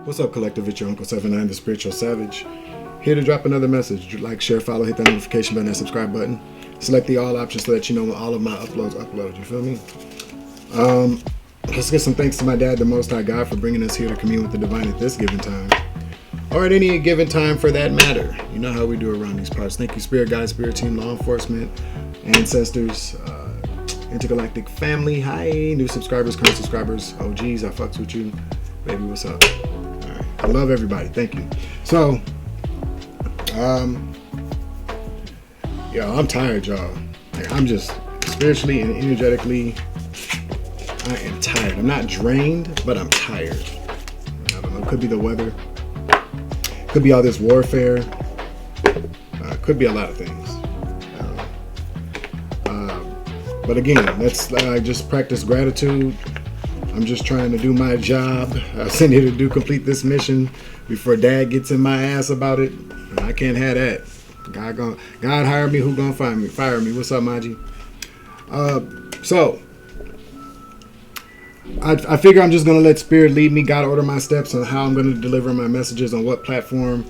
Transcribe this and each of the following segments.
What's up, Collective? It's your Uncle 79, the Spiritual Savage. Here to drop another message. Like, share, follow, hit that notification button, that subscribe button. Select the all options to let you know when all of my uploads upload. You feel me? Let's get some thanks to my dad, the Most High God, for bringing us here to commune with the divine at this given time. Or at any given time for that matter. You know how we do around these parts. Thank you, Spirit Guide, Spirit Team, Law Enforcement, Ancestors, Intergalactic Family. Hi, new subscribers, current subscribers, OGs, I fucks with you. Baby, what's up? All right. I love everybody. Thank you. So, I'm tired, y'all. Like, I'm just spiritually and energetically, I am tired. I'm not drained, but I'm tired. I don't know. Could be the weather. Could be all this warfare. Could be a lot of things. But again, let's just practice gratitude. I'm just trying to do my job. I was sent here to complete this mission before Dad gets in my ass about it. I can't have that. God hired me. Who gonna fire me? What's up, Maji? So I figure I'm just gonna let Spirit lead me. God order my steps on how I'm gonna deliver my messages on what platform.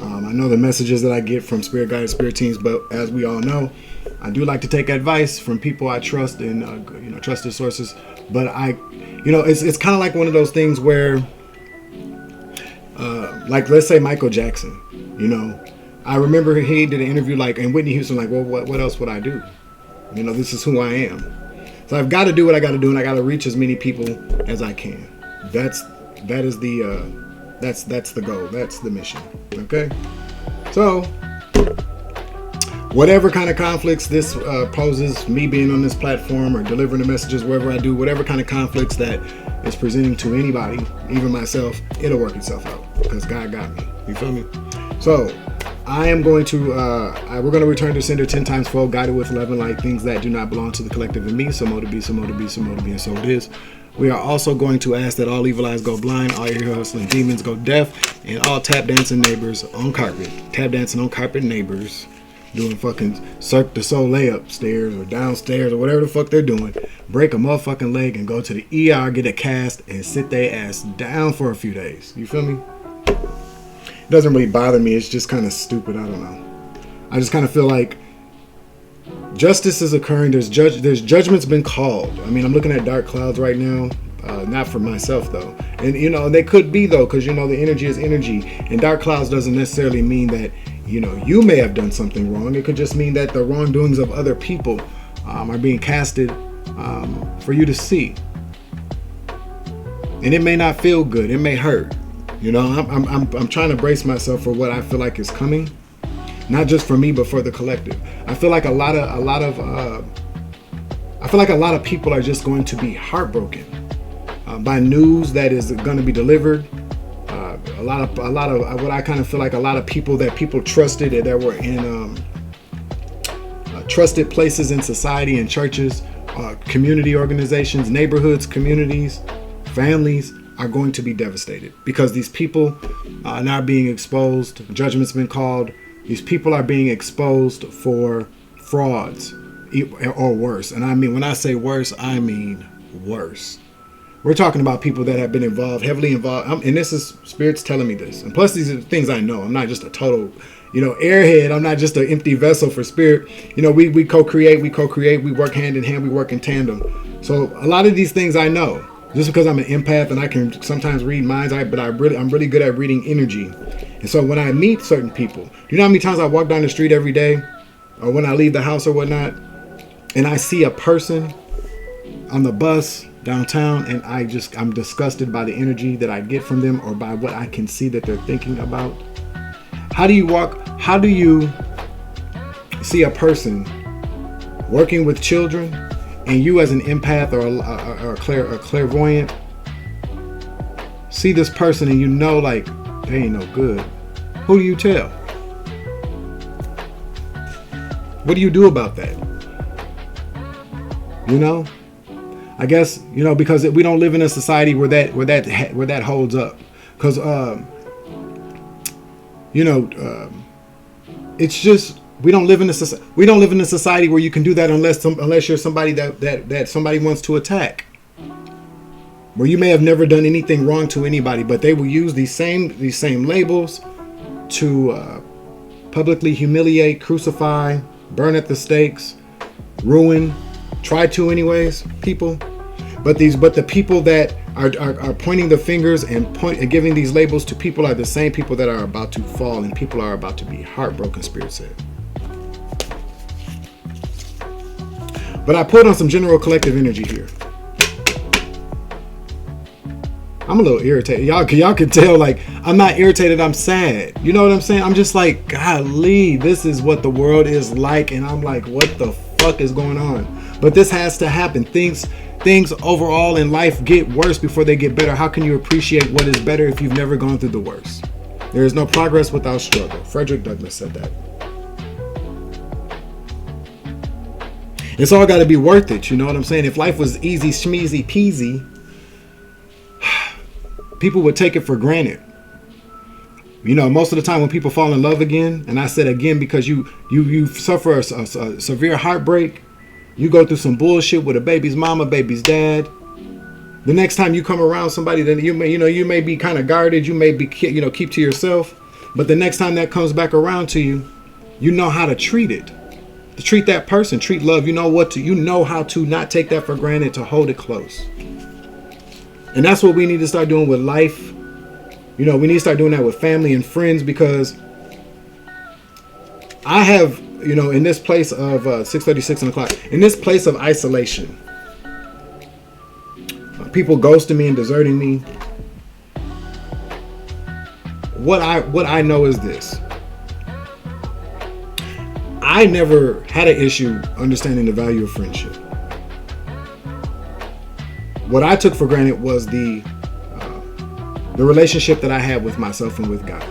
I know the messages that I get from Spirit Guides, Spirit Teams, but as we all know, I do like to take advice from people I trust and trusted sources. But it's kind of like one of those things where, like, let's say Michael Jackson. I remember he did an interview and Whitney Houston, well, what else would I do? This is who I am. So I've got to do what I got to do, and I got to reach as many people as I can. That's the goal. That's the mission. Okay. So whatever kind of conflicts this poses, me being on this platform or delivering the messages wherever I do, whatever kind of conflicts that is presenting to anybody, even myself, it'll work itself out because God got me. You feel me? So I am going to, we're going to return to sender 10 times fold, guided with 11 light, things that do not belong to the collective in me. So mo to be, so mo to be, so mo to be, and so it is. We are also going to ask that all evil eyes go blind, all your hustling demons go deaf, and all tap dancing neighbors on carpet. Tap dancing on carpet neighbors doing fucking Cirque du Soleil upstairs or downstairs or whatever the fuck they're doing. Break a motherfucking leg and go to the ER, get a cast, and sit their ass down for a few days. You feel me? It doesn't really bother me. It's just kind of stupid. I don't know. I just kind of feel like justice is occurring. There's judgment's been called. I mean, I'm looking at dark clouds right now. Not for myself though, and they could be though, because the energy is energy, and dark clouds doesn't necessarily mean that you may have done something wrong. It could just mean that the wrongdoings of other people are being casted for you to see, and it may not feel good. It may hurt. I'm trying to brace myself for what I feel like is coming. Not just for me, but for the collective. I feel like a lot of people are just going to be heartbroken by news that is going to be delivered. A lot of what I kind of feel like a lot of people that people trusted that were in trusted places in society and churches, community organizations, neighborhoods, communities, families are going to be devastated because these people are now being exposed. Judgment's been called. These people are being exposed for frauds or worse. And I mean, when I say worse, I mean worse. We're talking about people that have been heavily involved. And this is Spirit's telling me this. And plus, these are things I know. I'm not just a total, airhead. I'm not just an empty vessel for Spirit. We co-create, we work hand in hand, we work in tandem. So a lot of these things I know. Just because I'm an empath and I can sometimes read minds, I'm really good at reading energy. And so when I meet certain people, you know how many times I walk down the street every day, or when I leave the house or whatnot, and I see a person on the bus downtown, and I'm disgusted by the energy that I get from them or by what I can see that they're thinking about. How do you see a person working with children, and you as an empath or a clairvoyant see this person and like they ain't no good? Who do you tell? What do you do about that? I guess because we don't live in a society where that holds up. Because it's just we don't live in a society where you can do that unless you're somebody that somebody wants to attack. where you may have never done anything wrong to anybody, but they will use these same labels to publicly humiliate, crucify, burn at the stakes, ruin, try to anyways, people. But the people that are pointing the fingers and giving these labels to people are the same people that are about to fall, and people are about to be heartbroken, Spirit said. But I put on some general collective energy here. I'm a little irritated. Y'all can tell, like, I'm not irritated, I'm sad. You know what I'm saying? I'm just like, golly, this is what the world is like, and I'm like, what the fuck is going on? But this has to happen. Things overall in life get worse before they get better. How can you appreciate what is better if you've never gone through the worst? There is no progress without struggle. Frederick Douglass said that. It's all got to be worth it. You know what I'm saying? If life was easy, schmeezy, peasy, people would take it for granted. You know, most of the time when people fall in love again, and I said again because you suffer a severe heartbreak, you go through some bullshit with a baby's mama, baby's dad. The next time you come around somebody that you may be kind of guarded, you may be, keep to yourself, but the next time that comes back around to you, you know how to treat it. To treat that person, treat love. You know how to not take that for granted, to hold it close. And that's what we need to start doing with life. We need to start doing that with family and friends, because I have, in this place of 6:36 on the clock, in this place of isolation, people ghosting me and deserting me. What I know is this. I never had an issue understanding the value of friendship. What I took for granted was the relationship that I had with myself and with God.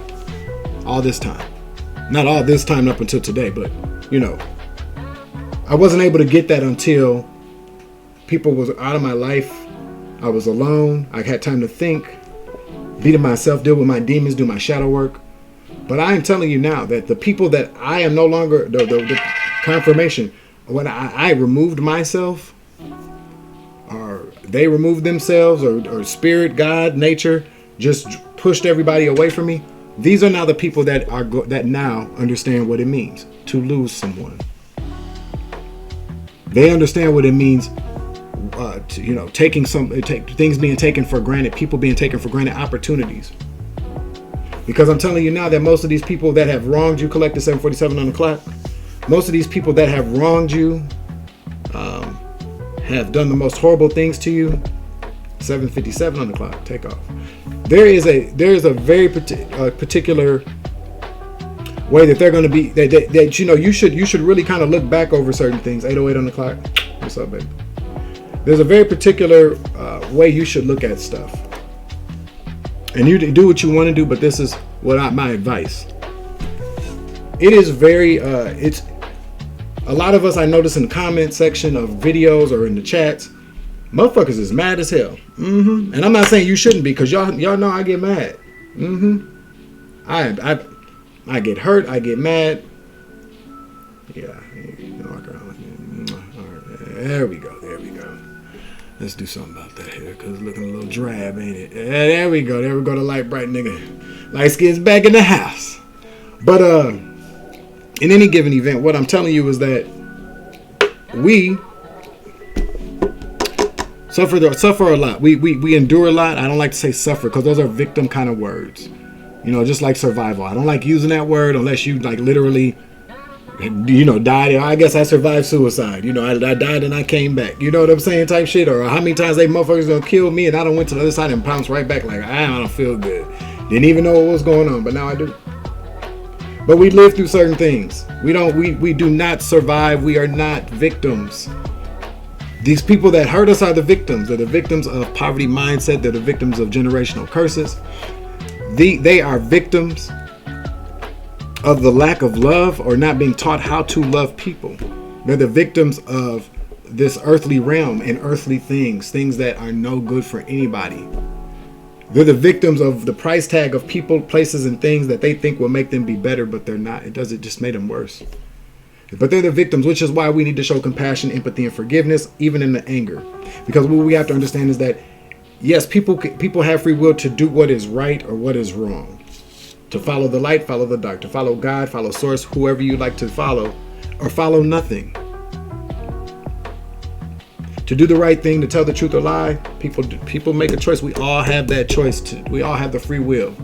All this time. Not all this time up until today, but, I wasn't able to get that until people was out of my life. I was alone. I had time to think, be to myself, deal with my demons, do my shadow work. But I am telling you now that the people that I am no longer, the confirmation, when I removed myself, or they removed themselves, or spirit, God, nature, just pushed everybody away from me. These are now the people that that now understand what it means to lose someone. They understand what it means, things being taken for granted, people being taken for granted, opportunities. Because I'm telling you now that most of these people that have wronged you, collected 747 on the clock, most of these people that have wronged you, have done the most horrible things to you, 757 on the clock, take off. There is a very particular way that they're going to be, that you should really kind of look back over certain things. 808 on the clock. What's up, baby? There's a very particular way you should look at stuff. And you do what you want to do, but this is my advice. It is very, it's a lot of us, I notice in the comment section of videos or in the chats, motherfuckers is mad as hell. And I'm not saying you shouldn't be, because y'all know I get mad. I get hurt, I get mad. Yeah, there we go. Let's do something about that here, because it's looking a little drab, ain't it? There we go, the light bright nigga. Light skin's back in the house. But in any given event, what I'm telling you is that we suffer a lot. We endure a lot. I don't like to say suffer, because those are victim kind of words. Just like survival. I don't like using that word unless you like literally, died. I guess I survived suicide. I died and I came back. You know what I'm saying? Type shit. Or how many times they motherfuckers gonna kill me and I done went to the other side and bounced right back like, I don't feel good. Didn't even know what was going on, but now I do. But we live through certain things. We do not survive. We are not victims. These people that hurt us are the victims. They're the victims of poverty mindset. They're the victims of generational curses. They are victims of the lack of love, or not being taught how to love people. They're the victims of this earthly realm and earthly things that are no good for anybody. They're the victims of the price tag of people, places, and things that they think will make them be better, but they're not. It just made them worse. But they're the victims, which is why we need to show compassion, empathy, and forgiveness, even in the anger. Because what we have to understand is that Yes, people have free will to do what is right or what is wrong. To follow the light, follow the dark. To follow God, follow source, whoever you like to follow, or follow nothing. To do the right thing, to tell the truth or lie, people make a choice. We all have that choice. We all have the free will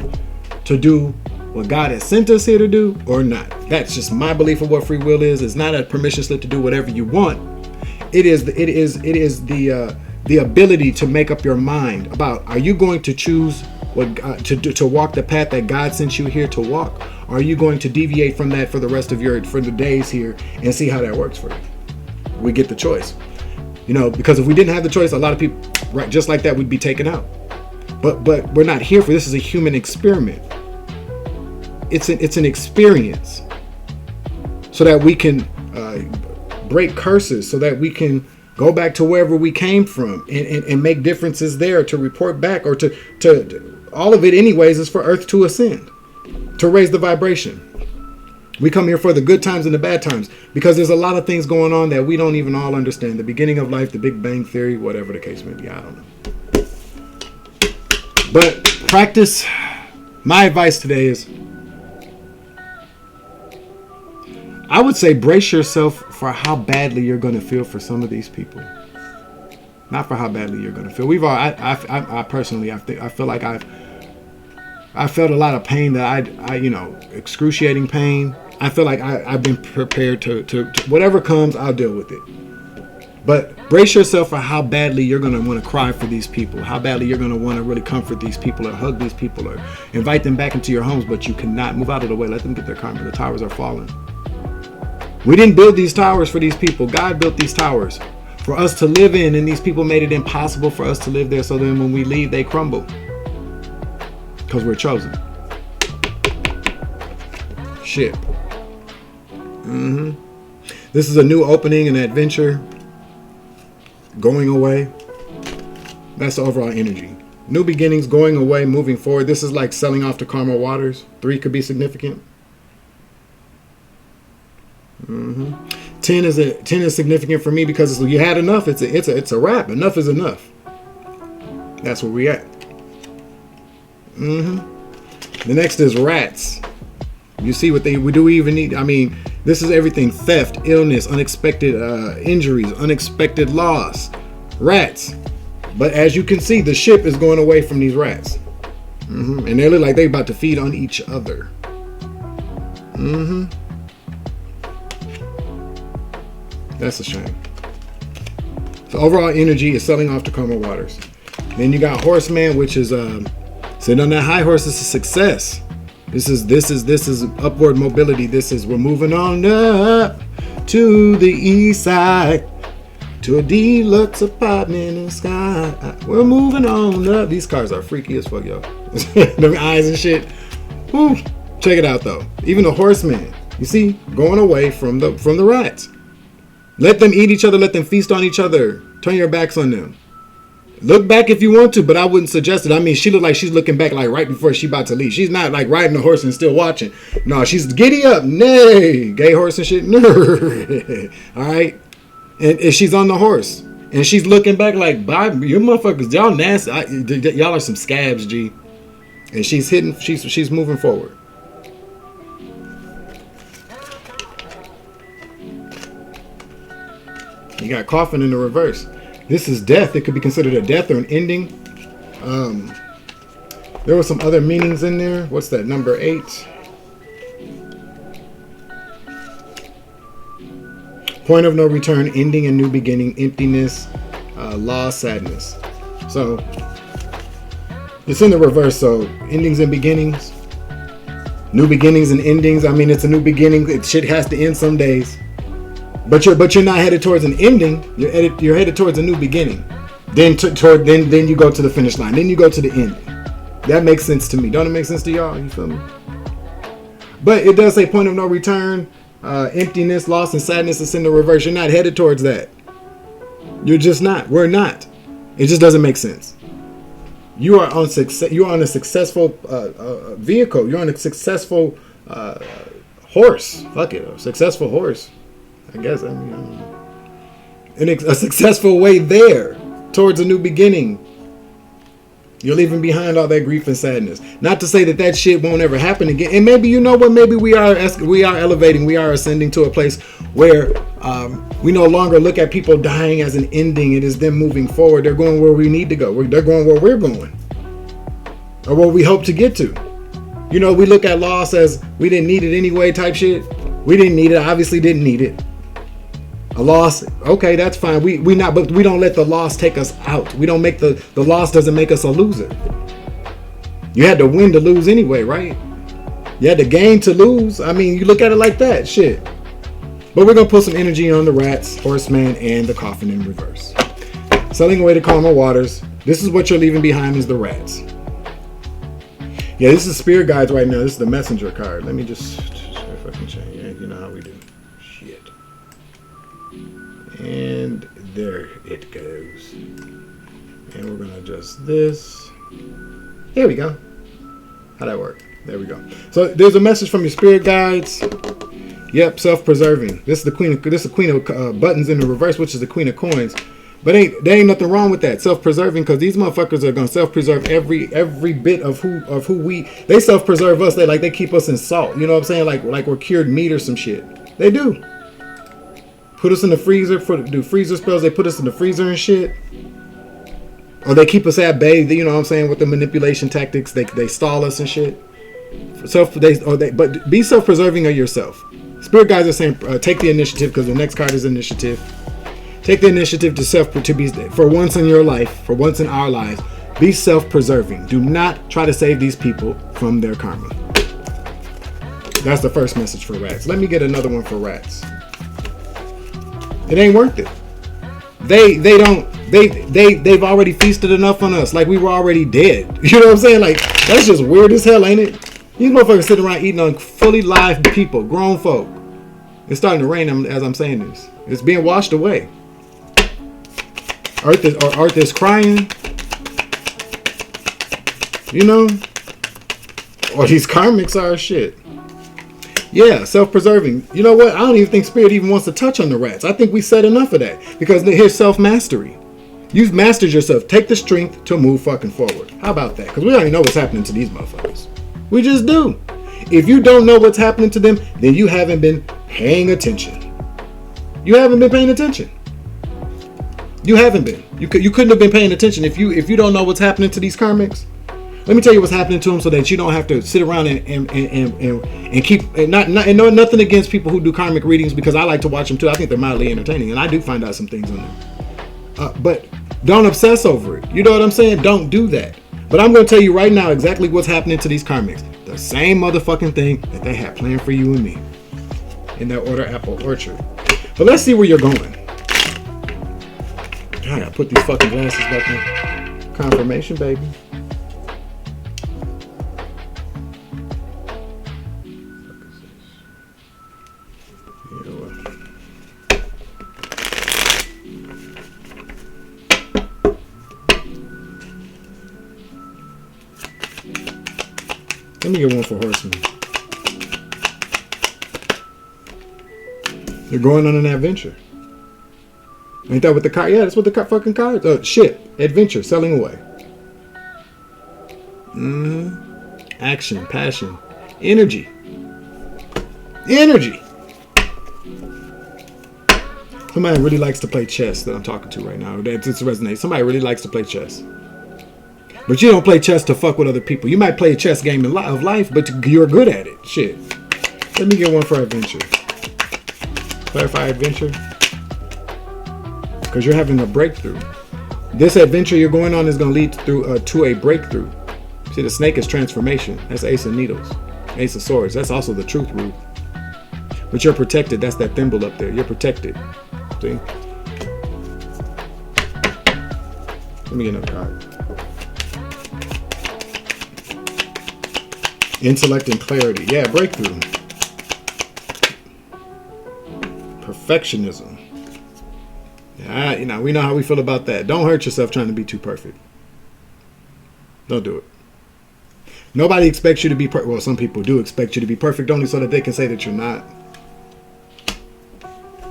to do what God has sent us here to do or not. That's just my belief of what free will is. It's not a permission slip to do whatever you want. It is the ability to make up your mind about, are you going to choose to walk the path that God sent you here to walk? Or are you going to deviate from that for the rest of for the days here and see how that works for you? We get the choice. Because if we didn't have the choice, a lot of people, right, just like that, would be taken out. But we're not here for this. Is a human experiment. It's an experience, so that we can break curses, so that we can go back to wherever we came from and make differences there, to report back, or to all of it anyways is for Earth to ascend, to raise the vibration. We come here for the good times and the bad times, because there's a lot of things going on that we don't even all understand. The beginning of life, the Big Bang Theory, whatever the case may be, I don't know. But practice. My advice today is, I would say brace yourself for how badly you're going to feel for some of these people. Not for how badly you're going to feel. I personally, I feel like I felt a lot of pain that excruciating pain. I feel like I've been prepared to whatever comes, I'll deal with it. But brace yourself for how badly you're going to want to cry for these people, how badly you're going to want to really comfort these people or hug these people or invite them back into your homes, but you cannot. Move out of the way. Let them get their karma. The towers are falling. We didn't build these towers for these people. God built these towers for us to live in, and these people made it impossible for us to live there, so then when we leave, they crumble. Because we're chosen. Shit. This is a new opening, an adventure. Going away. That's the overall energy. New beginnings, going away, moving forward. This is like selling off to karma waters. 3 could be significant. 10 is significant for me because you had enough. It's a wrap. Enough is enough. That's where we at. The next is rats. You see what we do even need. I mean, this is everything: theft, illness, unexpected injuries, unexpected loss. Rats. But as you can see, the ship is going away from these rats. And they look like they're about to feed on each other. That's a shame. So overall energy is selling off to karma waters. Then you got horseman, which is sitting on that high horse. This is success. This is upward mobility. We're moving on up to the east side, to a deluxe apartment in the sky. We're moving on up. These cars are freaky as fuck, yo. Them eyes and shit. Woo. Check it out though. Even the horseman, you see, going away from the rats. Let them eat each other. Let them feast on each other. Turn your backs on them. Look back if you want to, but I wouldn't suggest it. I mean, she looked like she's looking back like right before she about to leave. She's not like riding the horse and still watching. No, she's giddy up. Nay, gay horse and shit. All right. And she's on the horse. And she's looking back like, bye, you motherfuckers, y'all nasty. Y'all are some scabs, G. And she's moving forward. You got coffin in the reverse. This is death. It could be considered a death or an ending. There were some other meanings in there. What's that? Number 8. Point of no return, ending and new beginning, emptiness, loss, sadness. So it's in the reverse. So endings and beginnings, new beginnings and endings. I mean, it's a new beginning. Shit has to end some days. But you're not headed towards an ending. You're headed towards a new beginning. Then then you go to the finish line. Then you go to the ending. That makes sense to me. Don't it make sense to y'all? You feel me? But it does say point of no return, emptiness, loss, and sadness is in the reverse. You're not headed towards that. You're just not. We're not. It just doesn't make sense. You are on success. You are on a successful vehicle. You're on a successful horse. Fuck it, a successful horse. I guess, I mean, a successful way there towards a new beginning. You're leaving behind all that grief and sadness. Not to say that that shit won't ever happen again. And maybe, you know what, maybe we are elevating, we are ascending to a place where we no longer look at people dying as an ending. It is them moving forward. They're going where we need to go. They're going where we're going, or what we hope to get to. You know, we look at loss as we didn't need it anyway type shit. We didn't need it. Obviously didn't need it. A loss, okay, that's fine. But we don't let the loss take us out. We don't make the loss doesn't make us a loser. You had to win to lose anyway, right? You had to gain to lose. I mean, you look at it like that, shit. But we're gonna put some energy on the rats, horseman, and the coffin in reverse. Sailing away to calmer waters. This is what you're leaving behind is the rats. Yeah, this is spirit guides right now. This is the messenger card. Let me just if I can change. Yeah, you know how we do. Shit. And there it goes. And we're gonna adjust this. Here we go. How'd that work? There we go. So there's a message from your spirit guides. Yep, self-preserving. This is the queen of buttons in the reverse, which is the queen of coins. But there ain't nothing wrong with that. Self-preserving, because these motherfuckers are gonna self-preserve every bit of who we. They self-preserve us. They keep us in salt. You know what I'm saying? Like we're cured meat or some shit. They do. Put us in the freezer do freezer spells. They put us in the freezer and shit. Or they keep us at bay. You know what I'm saying? With the manipulation tactics, they stall us and shit. But be self-preserving of yourself. Spirit guides are saying take the initiative, because the next card is initiative. Take the initiative to be, for once in your life, for once in our lives, be self-preserving. Do not try to save these people from their karma. That's the first message for rats. Let me get another one for rats. It ain't worth it. They've already feasted enough on us. Like we were already dead. You know what I'm saying? Like, that's just weird as hell, ain't it? These motherfuckers sitting around eating on fully live people, grown folk. It's starting to rain as I'm saying this. It's being washed away. Earth is crying. You know? Or these karmics are shit. Yeah, self-preserving. You know what? I don't even think Spirit even wants to touch on the rats. I think we said enough of that. Because here's self-mastery. You've mastered yourself. Take the strength to move fucking forward. How about that? Because we already know what's happening to these motherfuckers. We just do. If you don't know what's happening to them, then you haven't been paying attention. You haven't been paying attention. You haven't been. You couldn't have been paying attention if you don't know what's happening to these karmics. Let me tell you what's happening to them, so that you don't have to sit around and keep no nothing against people who do karmic readings, because I like to watch them too. I think they're mildly entertaining, and I do find out some things on them. But don't obsess over it. You know what I'm saying? Don't do that. But I'm going to tell you right now exactly what's happening to these karmics. The same motherfucking thing that they had planned for you and me in that order apple orchard. But let's see where you're going. I gotta put these fucking glasses back in. Confirmation, baby. Let me get one for horsemen. You're going on an adventure. Ain't that what the card? Yeah, that's what the fucking cards. Oh shit! Adventure, selling away. Action, passion, energy. Somebody really likes to play chess that I'm talking to right now. That just resonates. Somebody really likes to play chess. But you don't play chess to fuck with other people. You might play a chess game of life, but you're good at it. Shit. Let me get one for adventure. Clarify adventure. Because you're having a breakthrough. This adventure you're going on is going to lead to a breakthrough. See, the snake is transformation. That's Ace of Needles. Ace of Swords. That's also the truth root. But you're protected. That's that thimble up there. You're protected. See? Let me get another card. Intellect and clarity. Yeah, breakthrough. Perfectionism. Yeah, we know how we feel about that. Don't hurt yourself trying to be too perfect. Don't do it. Nobody expects you to be perfect. Well, some people do expect you to be perfect, only so that they can say that you're not.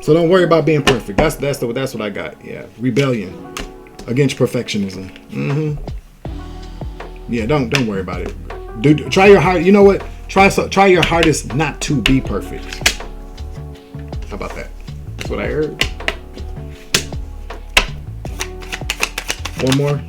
So don't worry about being perfect. That's what I got. Yeah, rebellion against perfectionism. Yeah, don't worry about it. Try your hard. You know what? Try your hardest not to be perfect. How about that? That's what I heard. One more.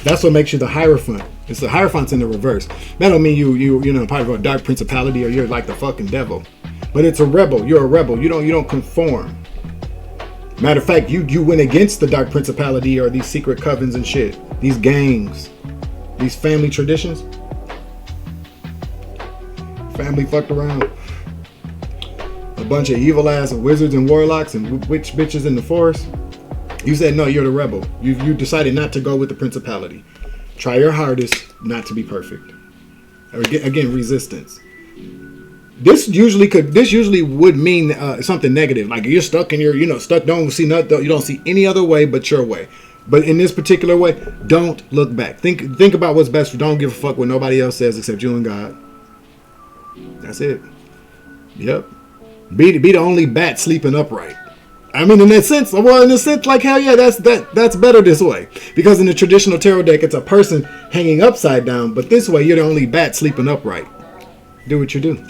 That's what makes you the Hierophant. It's the Hierophant's in the reverse. That don't mean you know part of a dark principality or you're like the fucking devil. But it's a rebel. You're a rebel. You don't conform. Matter of fact, you went against the dark principality or these secret covens and shit. These gangs. These family traditions. Family fucked around. A bunch of evil ass wizards and warlocks and witch bitches in the forest. You said no, you're the rebel. You decided not to go with the principality. Try your hardest not to be perfect. Or again, resistance. This usually would mean something negative, like you're stuck and you're stuck. Don't see nothing. You don't see any other way but your way. But in this particular way, don't look back. Think about what's best. Don't give a fuck what nobody else says except you and God. That's it. Yep. Be the only bat sleeping upright. I mean, in a sense, like hell yeah, that's better this way. Because in the traditional tarot deck, it's a person hanging upside down, but this way, you're the only bat sleeping upright. Do what you do.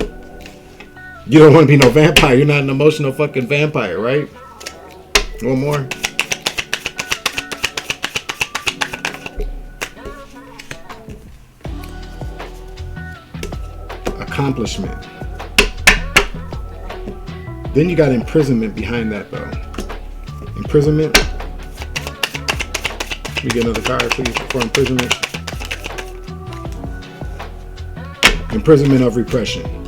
You don't want to be no vampire. You're not an emotional fucking vampire, right? One more. Accomplishment. Then you got imprisonment behind that, though. Imprisonment. We get another card, please, for imprisonment. Imprisonment of repression.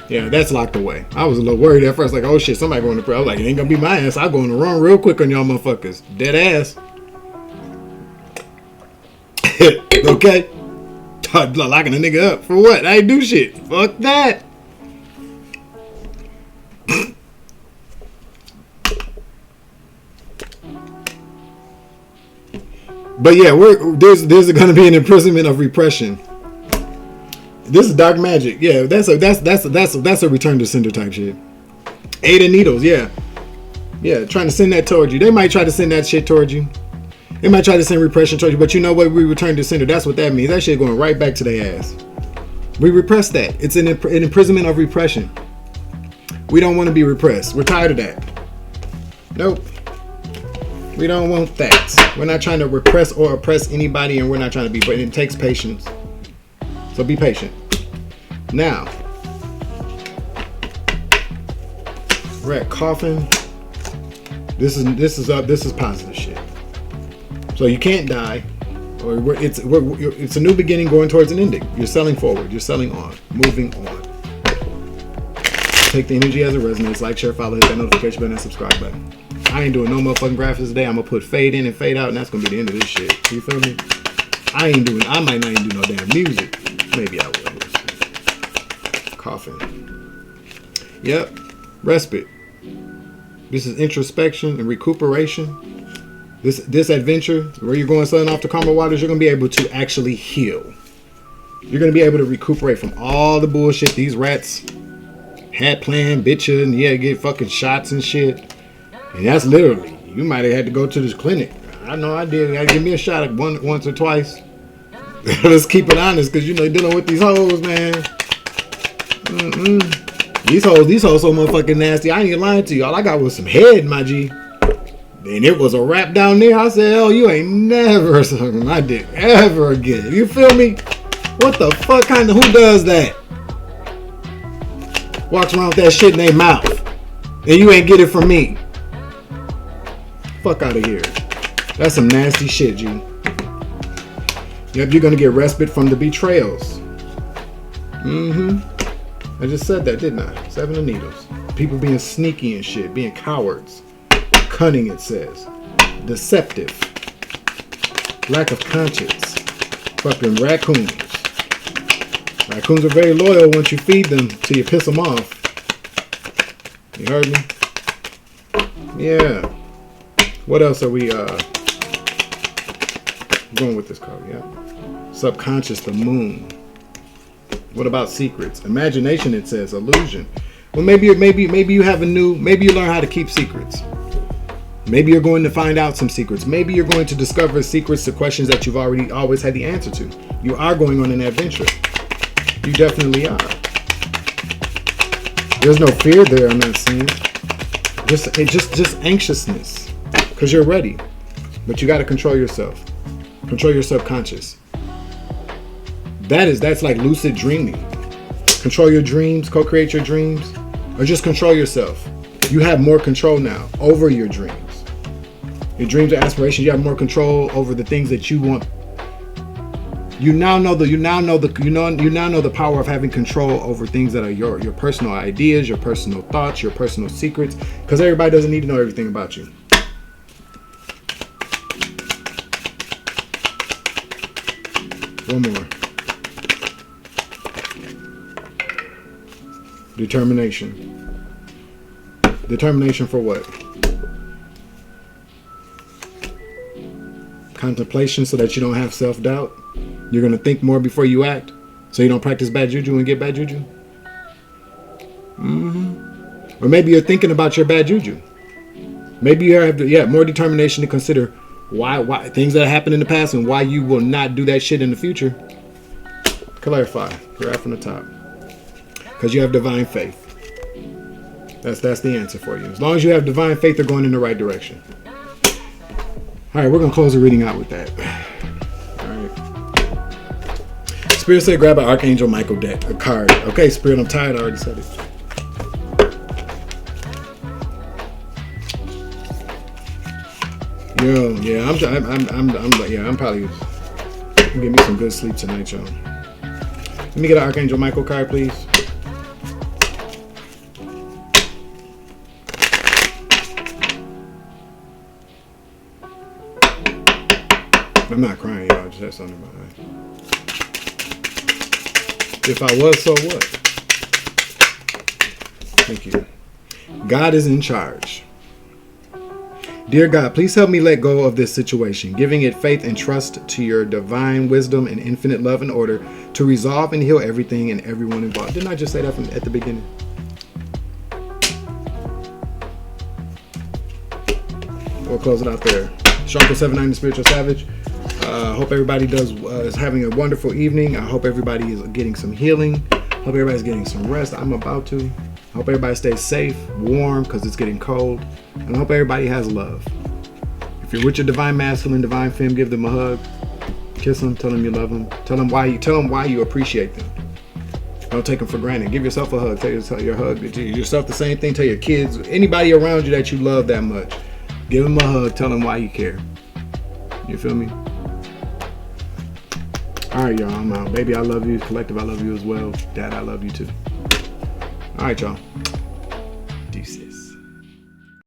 Yeah, that's locked away. I was a little worried at first, like, oh shit, somebody going to prison. I was like, it ain't gonna be my ass. I'll go on the run real quick on y'all motherfuckers. Dead ass. Okay. Locking a nigga up for what? I ain't do shit. Fuck that. But yeah, there's going to be an imprisonment of repression. This is dark magic. Yeah, that's a return to sender type shit. 8 of Needles. Yeah, trying to send that towards you. They might try to send that shit towards you. They might try to send repression towards you. But you know what? We return to sender. That's what that means. That shit going right back to their ass. We repress that. It's an imprisonment of repression. We don't want to be repressed. We're tired of that. Nope. We don't want that. We're not trying to repress or oppress anybody, and we're not trying to be, but it takes patience. So be patient. Now, we're at coffin. This is positive shit. So you can't die, or it's a new beginning going towards an ending. You're selling forward. You're selling on. Moving on. Take the energy as it resonates. Like, share, follow, hit that notification button, and subscribe button. I ain't doing no motherfucking graphics today. I'm gonna put fade in and fade out, and that's gonna be the end of this shit. You feel me? I might not even do no damn music. Maybe I will. Coffin. Yep. Respite. This is introspection and recuperation. This adventure, where you're going sailing off the calmer waters, you're gonna be able to actually heal. You're gonna be able to recuperate from all the bullshit these rats had planned, bitching, and yeah, get fucking shots and shit. And that's literally, you might have had to go to this clinic. I know I did. I give me a shot once or twice. Let's keep it honest, because you're dealing with these hoes, man. These hoes so motherfucking nasty. I ain't even lying to you. All I got was some head, my G. And it was a wrap down there. I said, hell, you ain't never sucking my dick ever again. You feel me? What the fuck who does that? Walks around with that shit in their mouth. And you ain't get it from me. Fuck out of here. That's some nasty shit, G. Yep, you're gonna get respite from the betrayals. I just said that, didn't I? 7 of Needles. People being sneaky and shit, being cowards. Cunning, it says. Deceptive. Lack of conscience. Fucking raccoons. Raccoons are very loyal once you feed them till you piss them off. You heard me? Yeah. What else are we going with this card? Yeah. Subconscious, the moon. What about secrets? Imagination, it says. Illusion. Well, maybe you have maybe you learn how to keep secrets. Maybe you're going to find out some secrets. Maybe you're going to discover secrets to questions that you've always had the answer to. You are going on an adventure. You definitely are. There's no fear there, I'm not seeing. Just anxiousness. Because you're ready. But you got to control yourself. Control your subconscious. That's like lucid dreaming. Control your dreams, co-create your dreams, or just control yourself. You have more control now over your dreams. Your dreams and aspirations, you have more control over the things that you want. You now know the power of having control over things that are your personal ideas, your personal thoughts, your personal secrets, because everybody doesn't need to know everything about you. One more. Determination. Determination for what? Contemplation, so that you don't have self-doubt. You're going to think more before you act, so you don't practice bad juju and get bad juju. Or maybe you're thinking about your bad juju. Maybe you have more determination to consider why things that happened in the past and why you will not do that shit in the future. Clarify. Right from the top. Because you have divine faith. That's the answer for you. As long as you have divine faith, they're going in the right direction. All right, we're going to close the reading out with that. All right. Spirit said grab an Archangel Michael deck, a card. Okay, Spirit, I'm tired. I already said it. Yo, yeah, I'm probably gonna get me some good sleep tonight, y'all. Let me get an Archangel Michael card, please. I'm not crying, y'all. I just had something in my eye. If I was, so what? Thank you. God is in charge. Dear God, please help me let go of this situation, giving it faith and trust to your divine wisdom and infinite love in order to resolve and heal everything and everyone involved. Didn't I just say that at the beginning? We'll close it out there. Sharko 79, the Spiritual Savage. Hope everybody is having a wonderful evening. I hope everybody is getting some healing. Hope everybody's getting some rest. I'm about to. Hope everybody stays safe, warm, because it's getting cold. And I hope everybody has love. If you're with your divine masculine, divine femme, give them a hug. Kiss them. Tell them you love them. Tell them why you appreciate them. Don't take them for granted. Give yourself a hug. Tell yourself the same thing. Tell your kids, anybody around you that you love that much. Give them a hug. Tell them why you care. You feel me? All right, y'all. I'm out. Baby, I love you. Collective, I love you as well. Dad, I love you too. All right, y'all.